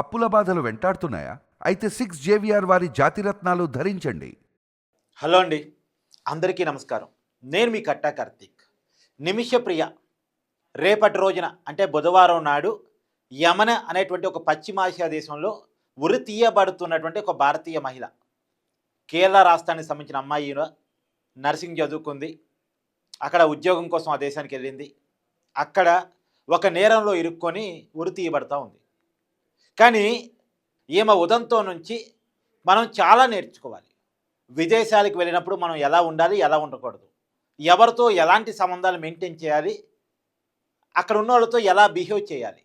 అప్పుల బాధలు వెంటాడుతున్నాయా? అయితే 6 జేవిఆర్ వారి జాతిరత్నాలు ధరించండి. హలో అండి, అందరికీ నమస్కారం. నేను మీ కట్టా కార్తీక్. నిమిషప్రియ రేపటి రోజున అంటే బుధవారం నాడు యమన అనేటువంటి ఒక పశ్చిమాసియా దేశంలో ఉరి తీయబడుతున్నటువంటి ఒక భారతీయ మహిళ. కేరళ రాష్ట్రానికి సంబంధించిన అమ్మాయి నర్సింగ్ చదువుకుంది. అక్కడ ఉద్యోగం కోసం ఆ దేశానికి వెళ్ళింది. అక్కడ ఒక నేరంలో ఇరుక్కొని ఉరి తీయబడతా ఉంది. కానీ ఈమె ఉదంతం నుంచి మనం చాలా నేర్చుకోవాలి. విదేశాలకు వెళ్ళినప్పుడు మనం ఎలా ఉండాలి, ఎలా ఉండకూడదు, ఎవరితో ఎలాంటి సంబంధాలు మెయింటైన్ చేయాలి, అక్కడ ఉన్న వాళ్ళతో ఎలా బిహేవ్ చేయాలి,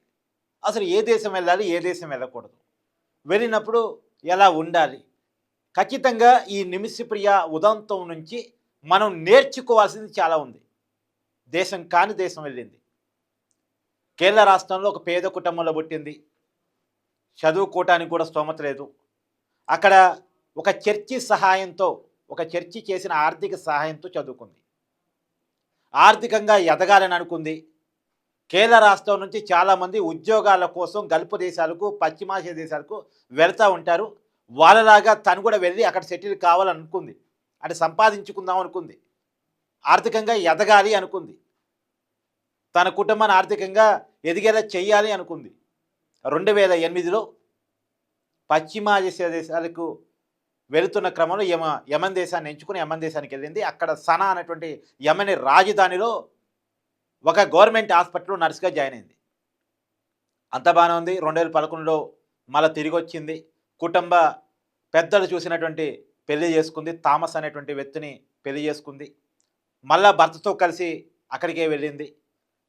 అసలు ఏ దేశం వెళ్ళాలి, ఏ దేశం వెళ్ళకూడదు, వెళ్ళినప్పుడు ఎలా ఉండాలి. ఖచ్చితంగా ఈ నిమిషప్రియ ఉదంతం నుంచి మనం నేర్చుకోవాల్సింది చాలా ఉంది. దేశం కాని దేశం వెళ్ళింది. కేరళ రాష్ట్రంలో ఒక పేద కుటుంబంలో పుట్టింది. చదువుకోవటానికి కూడా స్తోమత లేదు. అక్కడ ఒక చర్చి సహాయంతో, ఒక చర్చి చేసిన ఆర్థిక సహాయంతో చదువుకుంది. ఆర్థికంగా ఎదగాలని అనుకుంది. కేరళ రాష్ట్రం నుంచి చాలామంది ఉద్యోగాల కోసం గల్ఫ్ దేశాలకు, పశ్చిమాసియా దేశాలకు వెళ్తూ ఉంటారు. వాళ్ళలాగా తను కూడా వెళ్ళి అక్కడ సెటిల్ కావాలని అనుకుంది. అంటే సంపాదించుకుందాం అనుకుంది. ఆర్థికంగా ఎదగాలి అనుకుంది. తన కుటుంబాన్ని ఆర్థికంగా ఎదిగేలా చేయాలి అనుకుంది. 2008లో పశ్చిమాసియా దేశాలకు వెళుతున్న క్రమంలో యమన్ దేశాన్ని ఎంచుకుని యమన్ దేశానికి వెళ్ళింది. అక్కడ సనా అనేటువంటి యమని రాజధానిలో ఒక గవర్నమెంట్ హాస్పిటల్లో నర్సుగా జాయిన్ అయింది. అంత బాగానే ఉంది. 2011లో మళ్ళీ తిరిగి వచ్చింది. కుటుంబ పెద్దలు చూసినటువంటి పెళ్లి చేసుకుంది. థామస్ అనేటువంటి వ్యక్తిని పెళ్లి చేసుకుంది. మళ్ళా భర్తతో కలిసి అక్కడికే వెళ్ళింది.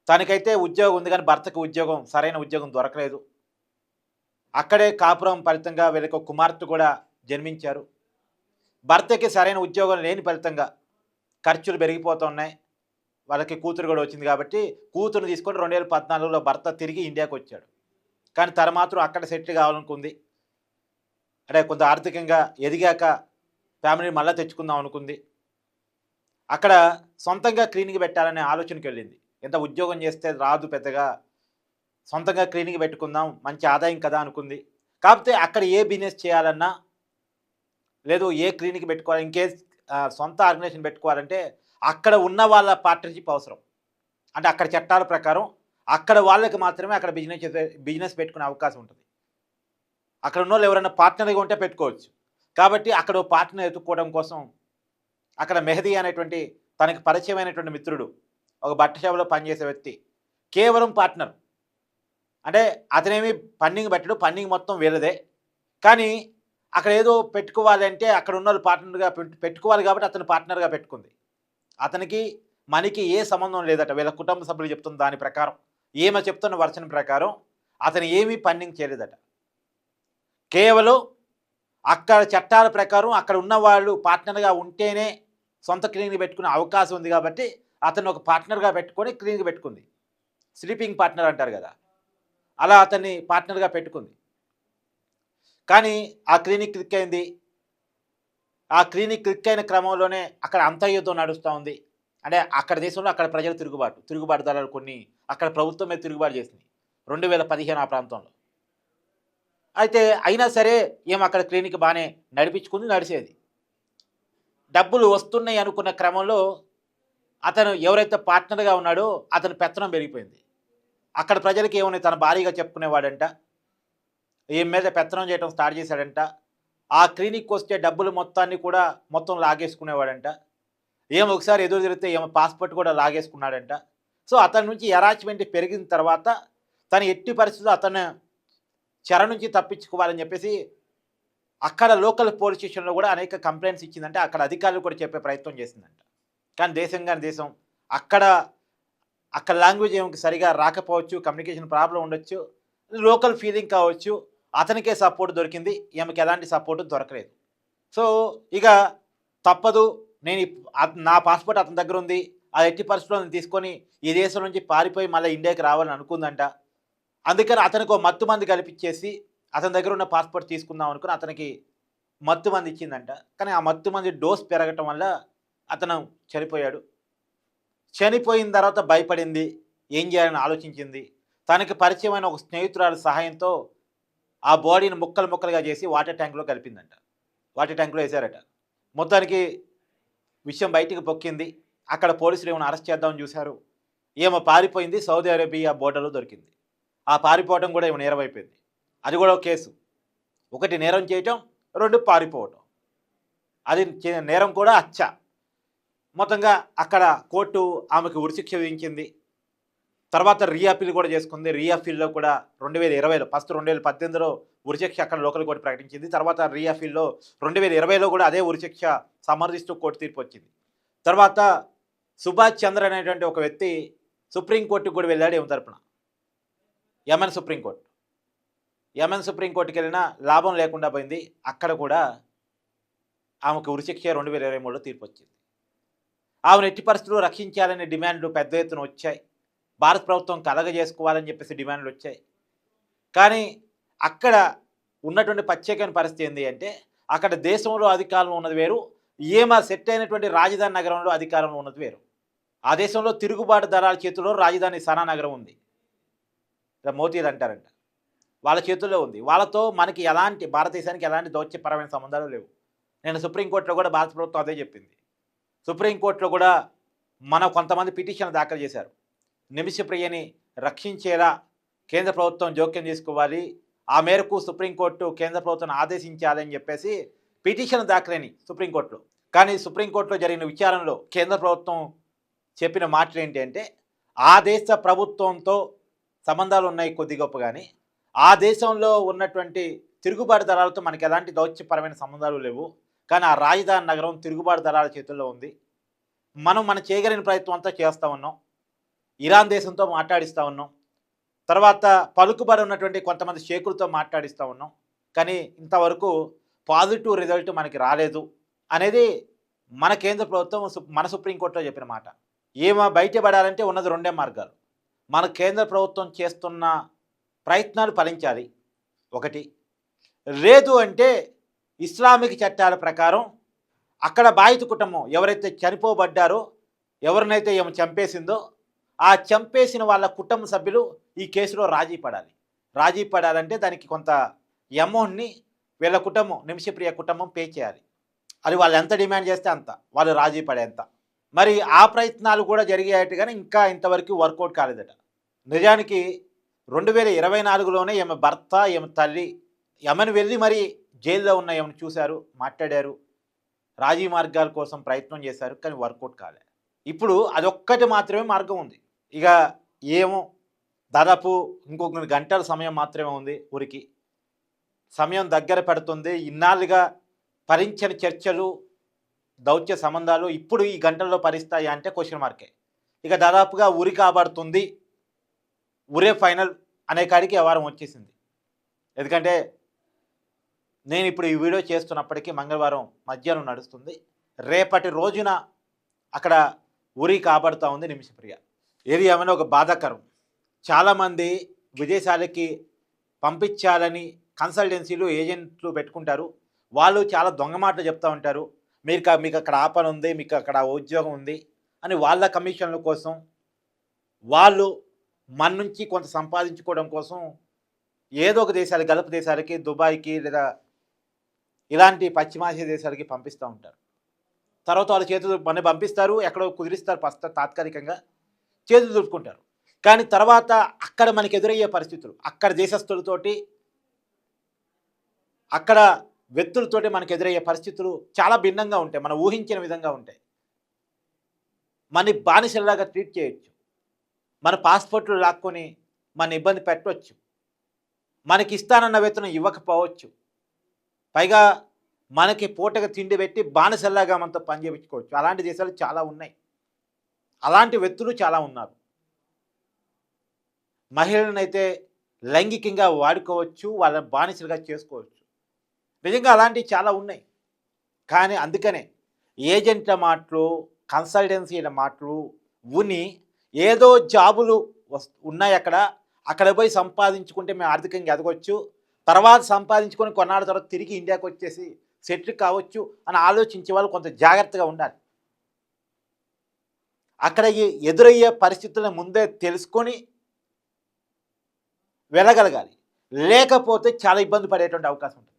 తనకైతే ఉద్యోగం ఉంది, కానీ భర్తకు ఉద్యోగం, సరైన ఉద్యోగం దొరకలేదు. అక్కడే కాపురం ఫలితంగా వీళ్ళకి ఒక కుమార్తె కూడా జన్మించారు. భర్తకి సరైన ఉద్యోగం లేని ఫలితంగా ఖర్చులు పెరిగిపోతున్నాయి. వాళ్ళకి కూతురు కూడా వచ్చింది కాబట్టి కూతురుని తీసుకొని 2014లో భర్త తిరిగి ఇండియాకి వచ్చాడు. కానీ తన మాత్రం అక్కడ సెటిల్ కావాలనుకుంది. అంటే కొంత ఆర్థికంగా ఎదిగాక ఫ్యామిలీని మళ్ళీ తెచ్చుకుందాం అనుకుంది. అక్కడ సొంతంగా క్లినిక్ పెట్టాలనే ఆలోచనకి వెళ్ళింది. ఎంత ఉద్యోగం చేస్తే రాదు పెద్దగా, సొంతంగా క్లినిక్ పెట్టుకుందాం, మంచి ఆదాయం కదా అనుకుంది. కాకపోతే అక్కడ ఏ బిజినెస్ చేయాలన్నా, లేదు ఏ క్లినిక్ పెట్టుకోవాలి, ఇంకేస్ సొంత ఆర్గనైజేషన్ పెట్టుకోవాలంటే అక్కడ ఉన్న వాళ్ళ పార్ట్నర్షిప్ అవసరం. అంటే అక్కడ చట్టాల ప్రకారం అక్కడ వాళ్ళకి మాత్రమే అక్కడ బిజినెస్ పెట్టుకునే అవకాశం ఉంటుంది. అక్కడ ఉన్న వాళ్ళు ఎవరైనా పార్ట్నర్గా ఉంటే పెట్టుకోవచ్చు. కాబట్టి అక్కడ పార్ట్నర్ ఎత్తుక్కోవడం కోసం అక్కడ మెహదీ అనేటువంటి తనకి పరిచయమైనటువంటి మిత్రుడు, ఒక బట్ట షాపులో పనిచేసే వ్యక్తి, కేవలం పార్ట్నర్. అంటే అతనేమి ఫండింగ్ పెట్టడు, ఫండింగ్ మొత్తం వీళ్ళదే. కానీ అక్కడ ఏదో పెట్టుకోవాలి అంటే అక్కడ ఉన్న వాళ్ళు పార్ట్నర్గా పెట్టుకోవాలి కాబట్టి అతను పార్ట్నర్గా పెట్టుకుంది. అతనికి మనకి ఏ సంబంధం లేదట. వీళ్ళ కుటుంబ సభ్యులు చెప్తున్న దాని ప్రకారం, ఏమో చెప్తున్న వర్షన్ ప్రకారం అతను ఏమీ ఫండింగ్ చేయలేదట. కేవలం అక్కడ చట్టాల ప్రకారం అక్కడ ఉన్న వాళ్ళు పార్ట్నర్గా ఉంటేనే సొంత క్లినిక్ పెట్టుకునే అవకాశం ఉంది కాబట్టి అతను ఒక పార్ట్నర్గా పెట్టుకొని క్లినిక్ పెట్టుకుంది. స్లీపింగ్ పార్ట్నర్ అంటారు కదా, అలా అతన్ని పార్ట్నర్గా పెట్టుకుంది. కానీ ఆ క్లినిక్ క్లిక్ అయింది. ఆ క్లినిక్ క్లిక్ అయిన క్రమంలోనే అక్కడ అంతర్యుద్ధం నడుస్తూ ఉంది. అంటే అక్కడ దేశంలో అక్కడ ప్రజలు తిరుగుబాటుదారులు కొన్ని అక్కడ ప్రభుత్వం మీద తిరుగుబాటు చేసింది 2015 ఆ ప్రాంతంలో. అయితే అయినా సరే ఏం అక్కడ క్లినిక్ బాగానే నడిపించుకుంది, నడిచేది. డబ్బులు వస్తున్నాయి అనుకున్న క్రమంలో అతను ఎవరైతే పార్ట్నర్గా ఉన్నాడో అతని పెత్తనం పెరిగిపోయింది. అక్కడ ప్రజలకి ఏమని తన భారీగా చెప్పుకునేవాడంట. ఈమె మీద పెత్తనం చేయడం స్టార్ట్ చేశాడంట. ఆ క్లినిక్ వస్తే డబ్బులు మొత్తాన్ని కూడా మొత్తం లాగేసుకునేవాడంట. ఏమో ఒకసారి ఎదురు తిరిగితే ఏమో పాస్పోర్ట్ కూడా లాగేసుకున్నాడంట. సో అతని నుంచి అరాచ్మెంట్ పెరిగిన తర్వాత తను ఎట్టి పరిస్థితుల్లో అతను చెర నుంచి తప్పించుకోవాలని చెప్పేసి అక్కడ లోకల్ పోలీస్ స్టేషన్లో కూడా అనేక కంప్లైంట్స్ ఇచ్చిందంటే, అక్కడ అధికారులు కూడా చెప్పే ప్రయత్నం చేసిందంట. కానీ దేశం అక్కడ లాంగ్వేజ్ ఏమి సరిగా రాకపోవచ్చు, కమ్యూనికేషన్ ప్రాబ్లం ఉండొచ్చు, లోకల్ ఫీలింగ్ కావచ్చు, అతనికే సపోర్ట్ దొరికింది, ఈమెకి ఎలాంటి సపోర్టు దొరకలేదు. సో ఇక తప్పదు, నేను నా పాస్పోర్ట్ అతని దగ్గర ఉంది, అది ఎట్టి పరిస్థితుల్లో తీసుకొని ఈ దేశం నుంచి పారిపోయి మళ్ళీ ఇండియాకి రావాలని అనుకుందంట. అందుకని అతనికి ఒక మత్తు మంది కల్పించేసి అతని దగ్గర ఉన్న పాస్పోర్ట్ తీసుకుందాం అనుకుని అతనికి మత్తు మంది ఇచ్చిందంట. కానీ ఆ మత్తు మంది డోస్ పెరగటం వల్ల అతను చనిపోయాడు. చనిపోయిన తర్వాత భయపడింది, ఏం చేయాలని ఆలోచించింది. తనకి పరిచయమైన ఒక స్నేహితురాలి సహాయంతో ఆ బాడీని ముక్కలు ముక్కలుగా చేసి వాటర్ ట్యాంక్లో కలిపిందంట. వాటర్ ట్యాంక్లో వేశారట. మొత్తానికి విషయం బయటికి పొక్కింది. అక్కడ పోలీసులు ఏమైనా అరెస్ట్ చేద్దామని చూశారు. ఏమో పారిపోయింది. సౌదీ అరేబియా బోర్డర్లో దొరికింది. ఆ పారిపోవడం కూడా ఏమో నేరమైపోయింది. అది కూడా ఒక కేసు. ఒకటి నేరం చేయటం, 2 పారిపోవటం. అది నేరం కూడా హత్య. మొత్తంగా అక్కడ కోర్టు ఆమెకు ఉరిశిక్ష విధించింది. తర్వాత రీఅపీల్ కూడా చేసుకుంది. రీఅపీల్లో కూడా 2020లో ఫస్ట్ 2018లో ఉరిశిక్ష అక్కడ లోకల్ కోర్టు ప్రకటించింది. తర్వాత రీఅపీల్లో 2020లో కూడా అదే ఉరిశిక్ష సమర్థిస్తూ కోర్టు తీర్పు వచ్చింది. తర్వాత సుభాష్ చంద్ర అనేటువంటి ఒక వ్యక్తి సుప్రీంకోర్టుకు కూడా వెళ్ళాడు ఏమి తరపున. యమన్ సుప్రీంకోర్టు. యమన్ సుప్రీంకోర్టుకి వెళ్ళినా లాభం లేకుండా పోయింది. అక్కడ కూడా ఆమెకు ఉరిశిక్ష 2023లో తీర్పు వచ్చింది. ఆమెను ఎట్టి పరిస్థితుల్లో రక్షించాలనే డిమాండ్లు పెద్ద ఎత్తున వచ్చాయి. భారత ప్రభుత్వం కలగజేసుకోవాలని చెప్పేసి డిమాండ్లు వచ్చాయి. కానీ అక్కడ ఉన్నటువంటి ప్రత్యేకమైన పరిస్థితి ఏంటి అంటే, అక్కడ దేశంలో అధికారంలో ఉన్నది వేరు, ఈమె సెట్ అయినటువంటి రాజధాని నగరంలో అధికారంలో ఉన్నది వేరు. ఆ దేశంలో తిరుగుబాటు దళాల చేతుల్లో రాజధాని సనా నగరం ఉంది. మోతీలు అంటారంట. వాళ్ళ చేతుల్లో ఉంది. వాళ్ళతో మనకి ఎలాంటి భారతదేశానికి ఎలాంటి దౌత్యపరమైన సంబంధాలు లేవు. నేను సుప్రీంకోర్టులో కూడా భారత ప్రభుత్వం అదే చెప్పింది. సుప్రీంకోర్టులో కూడా మన కొంతమంది పిటిషన్ దాఖలు చేశారు. నిమిషప్రియని రక్షించేలా కేంద్ర ప్రభుత్వం జోక్యం చేసుకోవాలి, ఆ మేరకు సుప్రీంకోర్టు కేంద్ర ప్రభుత్వాన్ని ఆదేశించాలని చెప్పేసి పిటిషన్ దాఖలని సుప్రీంకోర్టులో. కానీ సుప్రీంకోర్టులో జరిగిన విచారణలో కేంద్ర ప్రభుత్వం చెప్పిన మాటలు ఏంటి అంటే, ఆ దేశ ప్రభుత్వంతో సంబంధాలు ఉన్నాయి కొద్ది గొప్ప, కానీ ఆ దేశంలో ఉన్నటువంటి తిరుగుబాటు దళాలతో మనకి ఎలాంటి దౌత్యపరమైన సంబంధాలు లేవు. కానీ ఆ రాజధాని నగరం తిరుగుబాటు దళాల చేతుల్లో ఉంది. మనం చేయగలిగిన ప్రయత్నం అంతా చేస్తూ ఉన్నాం. ఇరాన్ దేశంతో మాట్లాడిస్తూ ఉన్నాం. తర్వాత పలుకుబడి ఉన్నటువంటి కొంతమంది షేకులతో మాట్లాడిస్తూ ఉన్నాం. కానీ ఇంతవరకు పాజిటివ్ రిజల్ట్ మనకి రాలేదు అనేది మన కేంద్ర ప్రభుత్వం మన సుప్రీంకోర్టులో చెప్పిన మాట. ఏమో బయటపడాలంటే ఉన్నది 2 మార్గాలు. మన కేంద్ర ప్రభుత్వం చేస్తున్న ప్రయత్నాలు ఫలించాలి, ఒకటి. లేదు అంటే ఇస్లామిక్ చట్టాల ప్రకారం అక్కడ బాధిత కుటుంబం ఎవరైతే చనిపోబడ్డారో, ఎవరినైతే ఏమో చంపేసిందో, ఆ చంపేసిన వాళ్ళ కుటుంబ సభ్యులు ఈ కేసులో రాజీ పడాలి. రాజీ పడాలంటే దానికి కొంత అమౌంట్ని వీళ్ళ కుటుంబం, నిమిషప్రియ కుటుంబం పే చేయాలి. అది వాళ్ళు ఎంత డిమాండ్ చేస్తే అంత, వాళ్ళు రాజీ పడేంత. మరి ఆ ప్రయత్నాలు కూడా జరిగాయట్టుగానే ఇంకా ఇంతవరకు వర్కౌట్ కాలేదట. నిజానికి 2024లోనే ఈమె భర్త, ఈమె తల్లి యమన్ వెళ్ళి మరి జైల్లో ఉన్న ఈమెను చూశారు, మాట్లాడారు, రాజీ మార్గాల కోసం ప్రయత్నం చేశారు. కానీ వర్కౌట్ కాలే. ఇప్పుడు అదొక్కటి మాత్రమే మార్గం ఉంది. ఇక ఏమో దాదాపు ఇంకొక గంటల సమయం మాత్రమే ఉంది. ఊరికి సమయం దగ్గర పెడుతుంది. ఇన్నాళ్ళుగా భరించిన చర్చలు, దౌత్య సంబంధాలు ఇప్పుడు ఈ గంటల్లో భరిస్తాయా అంటే క్వశ్చన్ మార్కే. ఇక దాదాపుగా ఉరి కాబడుతుంది, ఉరే ఫైనల్ అనే కాడికి వ్యవహారం వచ్చేసింది. ఎందుకంటే నేను ఇప్పుడు ఈ వీడియో చేస్తున్నప్పటికీ మంగళవారం మధ్యాహ్నం నడుస్తుంది. రేపటి రోజున అక్కడ ఉరి కాబడుతూ ఉంది నిమిషప్రియ. ఏది ఏమైనా ఒక బాధాకరం. చాలామంది విదేశాలకి పంపించాలని కన్సల్టెన్సీలు, ఏజెంట్లు పెట్టుకుంటారు. వాళ్ళు చాలా దొంగ మాటలు చెప్తూ ఉంటారు. మీకు అక్కడ ఆ పని ఉంది, మీకు అక్కడ ఉద్యోగం ఉంది అని వాళ్ళ కమిషన్ల కోసం, వాళ్ళు మన నుంచి కొంత సంపాదించుకోవడం కోసం ఏదో ఒక దేశాలు, గల్ఫ్ దేశాలకి, దుబాయ్కి లేదా ఇలాంటి పశ్చిమాసియా దేశాలకి పంపిస్తూ ఉంటారు. తర్వాత వాళ్ళ చేతులు మన పంపిస్తారు, ఎక్కడో కుదిరిస్తారు, తాత్కాలికంగా చేతులు దుడుకుంటారు. కానీ తర్వాత అక్కడ మనకు ఎదురయ్యే పరిస్థితులు, అక్కడ దేశస్తులతోటి, అక్కడ వ్యక్తులతోటి మనకు ఎదురయ్యే పరిస్థితులు చాలా భిన్నంగా ఉంటాయి. మనం ఊహించిన విధంగా ఉంటాయి. మన బానిసలాగా ట్రీట్ చేయొచ్చు, మన పాస్పోర్ట్లు లాక్కొని మన ఇబ్బంది పెట్టవచ్చు, మనకి ఇస్తానన్న వేతనం ఇవ్వకపోవచ్చు, పైగా మనకి పూటగా తిండి పెట్టి బానిసల్లాగా మనతో పని చేయించుకోవచ్చు. అలాంటి దేశాలు చాలా ఉన్నాయి. అలాంటి వ్యక్తులు చాలా ఉన్నారు. మహిళలను అయితే లైంగికంగా వాడుకోవచ్చు, వాళ్ళని బానిసలుగా చేసుకోవచ్చు. నిజంగా అలాంటివి చాలా ఉన్నాయి. కానీ అందుకనే ఏజెంట్ల మాటలు, కన్సల్టెన్సీల మాటలు ఉని ఏదో జాబులు ఉన్నాయి అక్కడ పోయి సంపాదించుకుంటే మేము ఆర్థికంగా ఎదగొచ్చు, తర్వాత సంపాదించుకొని కొన్నాళ్ళ తర్వాత తిరిగి ఇండియాకి వచ్చేసి సెటిల్ కావచ్చు అని ఆలోచించే వాళ్ళు కొంత జాగ్రత్తగా ఉండాలి. అక్కడ ఎదురయ్యే పరిస్థితులను ముందే తెలుసుకొని వెళ్ళగలగాలి. లేకపోతే చాలా ఇబ్బంది పడేటువంటి అవకాశం ఉంటుంది.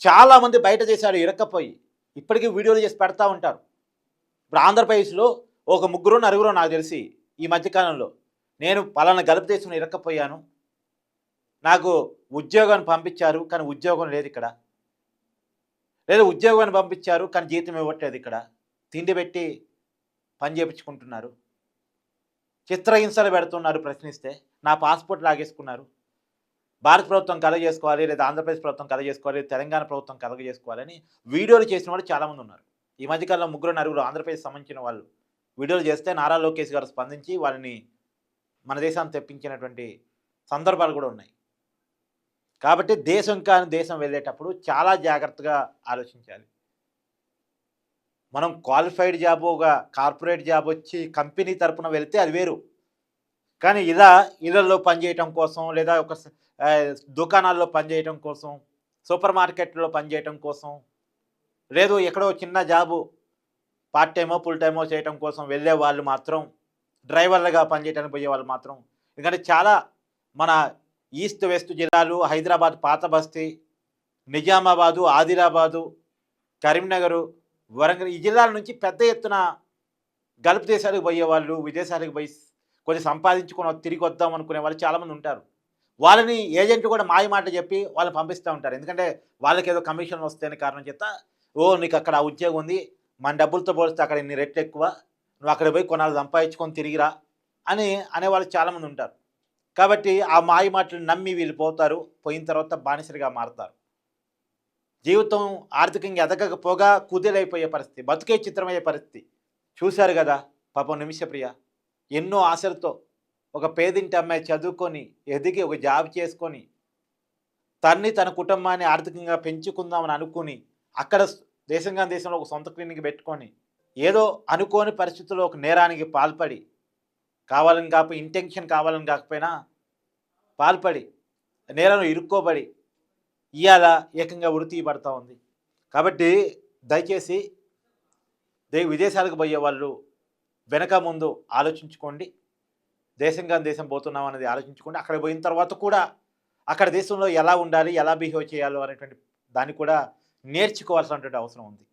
చాలామంది బయట దేశాలు ఇరక్కపోయి ఇప్పటికీ వీడియోలు చేసి పెడతా ఉంటారు. ఇప్పుడు ఆంధ్రప్రదేశ్లో ఒక ముగ్గురు నలుగురు నాకు తెలిసి ఈ మధ్యకాలంలో నేను పలానా గల్ఫ్ దేశంలో ఇరక్కపోయాను, నాకు ఉద్యోగాన్ని పంపించారు కానీ ఉద్యోగం లేదు ఇక్కడ, లేదా ఉద్యోగాన్ని పంపించారు కానీ జీతం ఇవ్వట్లేదు ఇక్కడ, తిండి పెట్టి పని చేయించుకుంటున్నారు, చిత్రహింసలు పెడుతున్నారు, ప్రశ్నిస్తే నా పాస్పోర్ట్ లాగేసుకున్నారు, భారత ప్రభుత్వం కలగజేసుకోవాలి, లేదా ఆంధ్రప్రదేశ్ ప్రభుత్వం కలగజేసుకోవాలి, తెలంగాణ ప్రభుత్వం కలగజేసుకోవాలని వీడియోలు చేసిన వాళ్ళు చాలామంది ఉన్నారు. ఈ మధ్యకాలంలో ముగ్గురు నలుగురు ఆంధ్రప్రదేశ్ సంబంధించిన వాళ్ళు వీడియోలు చేస్తే నారా లోకేష్ గారు స్పందించి వాళ్ళని మన దేశాన్ని తెప్పించినటువంటి సందర్భాలు కూడా ఉన్నాయి. కాబట్టి దేశం కాని దేశం వెళ్ళేటప్పుడు చాలా జాగ్రత్తగా ఆలోచించాలి. మనం క్వాలిఫైడ్ జాబుగా కార్పొరేట్ జాబ్ వచ్చి కంపెనీ తరపున వెళ్తే అది వేరు. కానీ ఇలా ఇళ్లలో పనిచేయటం కోసం, లేదా ఒక దుకాణాల్లో పనిచేయటం కోసం, సూపర్ మార్కెట్లో పనిచేయటం కోసం, లేదు ఎక్కడో చిన్న జాబు పార్ట్ టైమో ఫుల్ టైమో చేయటం కోసం వెళ్ళే వాళ్ళు మాత్రం, డ్రైవర్లుగా పనిచేయడానికి పోయే వాళ్ళు మాత్రం, ఎందుకంటే చాలా మన ఈస్ట్ వెస్ట్ జిల్లాలు, హైదరాబాద్ పాత బస్తీ, నిజామాబాదు, ఆదిలాబాదు, కరీంనగరు, వరంగల్ ఈ జిల్లాల నుంచి పెద్ద ఎత్తున గల్ఫ్ దేశాలకు పోయేవాళ్ళు, విదేశాలకు పోయి కొంచెం సంపాదించుకొని తిరిగి వద్దాం అనుకునే వాళ్ళు చాలామంది ఉంటారు. వాళ్ళని ఏజెంట్లు కూడా మాయ మాట చెప్పి వాళ్ళని పంపిస్తూ ఉంటారు. ఎందుకంటే వాళ్ళకి ఏదో కమిషన్ వస్తేనే కారణం చేత, ఓ నీకు అక్కడ ఆ ఉద్యోగం ఉంది, మన డబ్బులతో పోలిస్తే అక్కడ ఇన్ని రెట్లు ఎక్కువ, నువ్వు అక్కడ పోయి కొనాలి సంపాదించుకొని తిరిగిరా అని అనేవాళ్ళు చాలామంది ఉంటారు. కాబట్టి ఆ మాయ మాటలు నమ్మి వీళ్ళు పోతారు, పోయిన తర్వాత బానిసలుగా మారుతారు. జీవితం ఆర్థికంగా ఎదగకపోగా కుదేలైపోయే పరిస్థితి, బతుకే చిత్రమయ్యే పరిస్థితి చూశారు కదా పాపం నిమిషప్రియ. ఎన్నో ఆశలతో ఒక పేదింటి అమ్మాయి చదువుకొని ఎదిగి ఒక జాబ్ చేసుకొని తన కుటుంబాన్ని ఆర్థికంగా పెంచుకుందామని అనుకుని అక్కడ దేశంగా దేశంలో ఒక సొంత క్లినిక్ పెట్టుకొని ఏదో అనుకోని పరిస్థితుల్లో ఒక నేరానికి పాల్పడి, కావాలని కాకపోయి ఇంటెన్షన్ కావాలని కాకపోయినా పాల్పడి నేరంలో ఇరుక్కోబడి ఇవాళ ఏకంగా ఉరి తీయబడతా ఉంది. కాబట్టి దయచేసి విదేశాలకు పోయే వాళ్ళు వెనక ముందు ఆలోచించుకోండి. దేశంగా దేశం పోతున్నాం అనేది ఆలోచించుకోండి. అక్కడ పోయిన తర్వాత కూడా అక్కడ దేశంలో ఎలా ఉండాలి, ఎలా బిహేవ్ చేయాలో అనేటువంటి దాన్ని కూడా నేర్చుకోవాల్సినటువంటి అవసరం ఉంది.